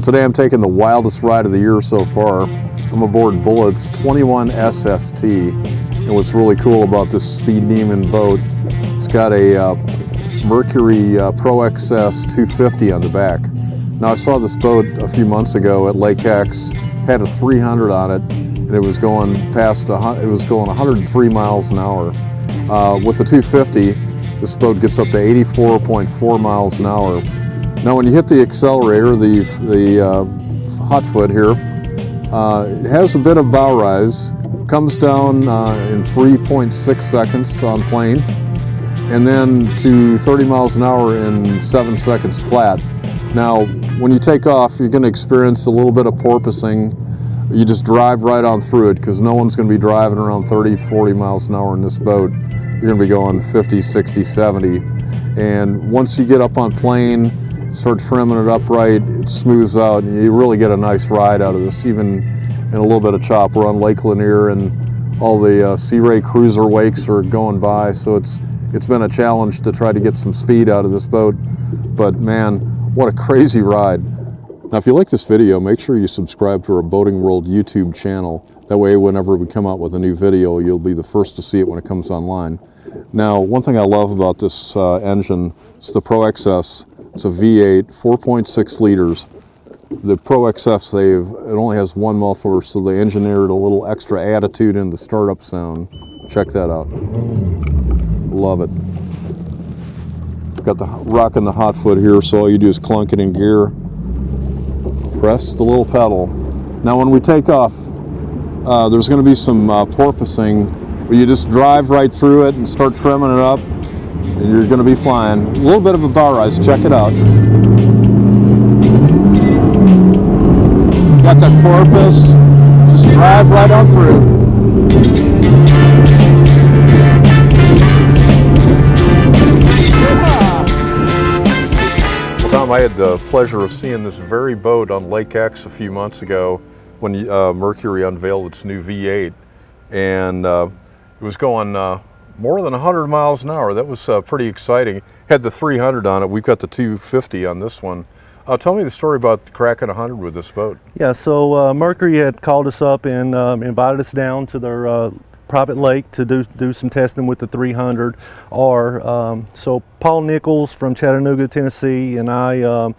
today I'm taking the wildest ride of the year so far. I'm aboard Bullett's 21 SST, and what's really cool about this Speed Demon boat, it's got a Mercury Pro XS 250 on the back. Now I saw this boat a few months ago at Lake X, had a 300 on it, and it was going 103 miles an hour. With the 250, this boat gets up to 84.4 miles an hour. Now when you hit the accelerator, the hot foot here, it has a bit of bow rise, comes down in 3.6 seconds on plane, and then to 30 miles an hour in 7 seconds flat. Now when you take off, you're going to experience a little bit of porpoising. You just drive right on through it because no one's going to be driving around 30, 40 miles an hour in this boat. You're going to be going 50, 60, 70. And once you get up on plane, start trimming it up right, it smooths out, and you really get a nice ride out of this, even in a little bit of chop. We're on Lake Lanier, and all the Sea Ray cruiser wakes are going by, so it's been a challenge to try to get some speed out of this boat. But man, what a crazy ride. Now if you like this video, make sure you subscribe to our Boating World YouTube channel. That way whenever we come out with a new video, you'll be the first to see it when it comes online. Now one thing I love about this engine is the Pro XS. It's a V8, 4.6 liters. The Pro XS, it only has one muffler, so they engineered a little extra attitude in the startup sound. Check that out. Love it. Got the rocking the hot foot here, so all you do is clunk it in gear. Press the little pedal. Now when we take off, there's going to be some porpoising, but you just drive right through it and start trimming it up, and you're going to be flying. A little bit of a bow rise, check it out. Got that porpoise, just drive right on through. Well, Tom, I had the pleasure of seeing this very boat on Lake X a few months ago when Mercury unveiled its new V8, and it was going more than 100 miles an hour. That was pretty exciting. Had the 300 on it. We've got the 250 on this one. Tell me the story about cracking 100 with this boat. Yeah, so Mercury had called us up and invited us down to their private lake to do some testing with the 300R. So Paul Nichols from Chattanooga, Tennessee, and I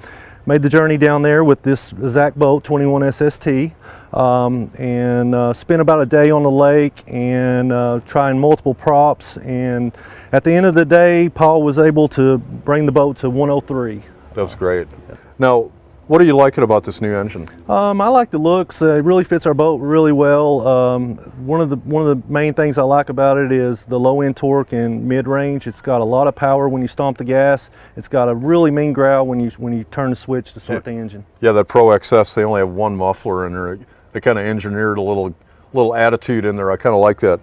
made the journey down there with this exact boat, 21 SST, and spent about a day on the lake and trying multiple props. And at the end of the day, Paul was able to bring the boat to 103. That's great. Now, what are you liking about this new engine? I like the looks. It really fits our boat really well. One of the main things I like about it is the low end torque and mid range. It's got a lot of power when you stomp the gas. It's got a really mean growl when you turn the switch to start the engine. Yeah, that Pro XS, they only have one muffler in there. They kind of engineered a little attitude in there. I kind of like that.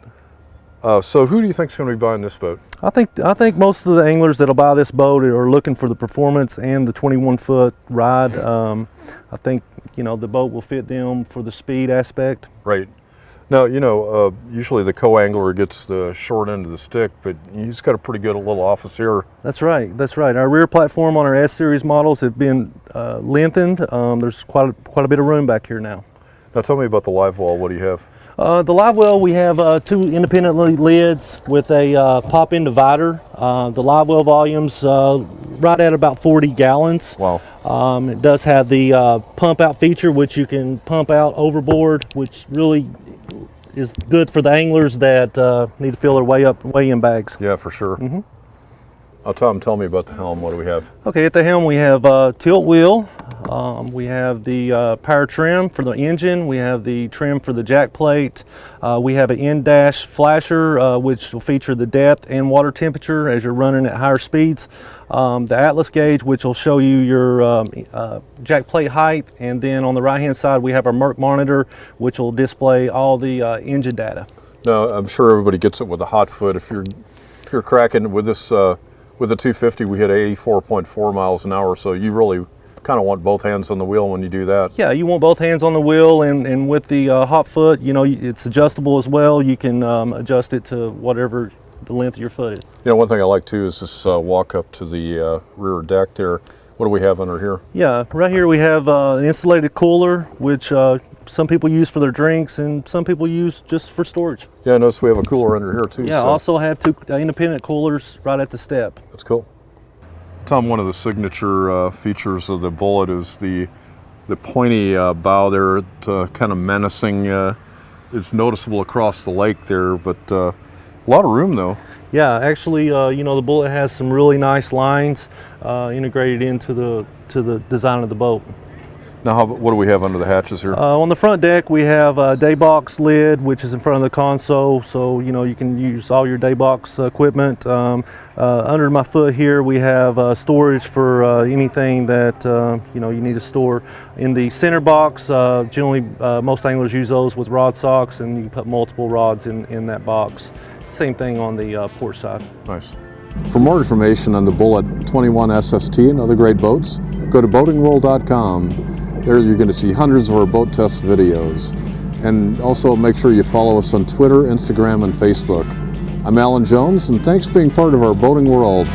So who do you think is going to be buying this boat? I think most of the anglers that'll buy this boat are looking for the performance and the 21-foot ride. I think the boat will fit them for the speed aspect. Right. Now usually the co-angler gets the short end of the stick, but he's got a pretty good little office here. That's right. That's right. Our rear platform on our S-Series models have been lengthened. There's quite a bit of room back here now. Now tell me about the live well. What do you have? The live well, we have two independent lids with a pop-in divider. The live well volume's right at about 40 gallons. Wow. It does have the pump out feature, which you can pump out overboard, which really is good for the anglers that need to fill their weigh-in bags. Yeah, for sure. Mm-hmm. Tom, tell me about the helm. What do we have? Okay, at the helm we have tilt wheel. We have the power trim for the engine. We have the trim for the jack plate. We have an in-dash flasher, which will feature the depth and water temperature as you're running at higher speeds. The Atlas gauge, which will show you your jack plate height. And then on the right-hand side, we have our Merc monitor, which will display all the engine data. Now, I'm sure everybody gets it with a hot foot. If you're cracking with this, with the 250, we hit 84.4 miles an hour, so you really kind of want both hands on the wheel when you do that. Yeah, you want both hands on the wheel, and with the hot foot, it's adjustable as well. You can adjust it to whatever the length of your foot is. One thing I like too is this walk up to the rear deck there. What do we have under here? Yeah, right here we have an insulated cooler, which some people use for their drinks and some people use just for storage. Yeah, I noticed we have a cooler under here too. Yeah, so. also have two independent coolers right at the step. That's cool. Tom, one of the signature features of the Bullet is the pointy bow there. It's kind of menacing. It's noticeable across the lake there, but a lot of room though. Yeah, actually, you know, the Bullet has some really nice lines integrated into the design of the boat. Now, what do we have under the hatches here? On the front deck, we have a day box lid, which is in front of the console, so you know you can use all your day box equipment. Under my foot here, we have storage for anything that you know you need to store. In the center box, generally most anglers use those with rod socks, and you can put multiple rods in that box. Same thing on the port side. Nice. For more information on the Bullet 21 SST and other great boats, go to boatingworld.com. There you're going to see hundreds of our boat test videos. And also make sure you follow us on Twitter, Instagram, and Facebook. I'm Alan Jones, and thanks for being part of our boating world.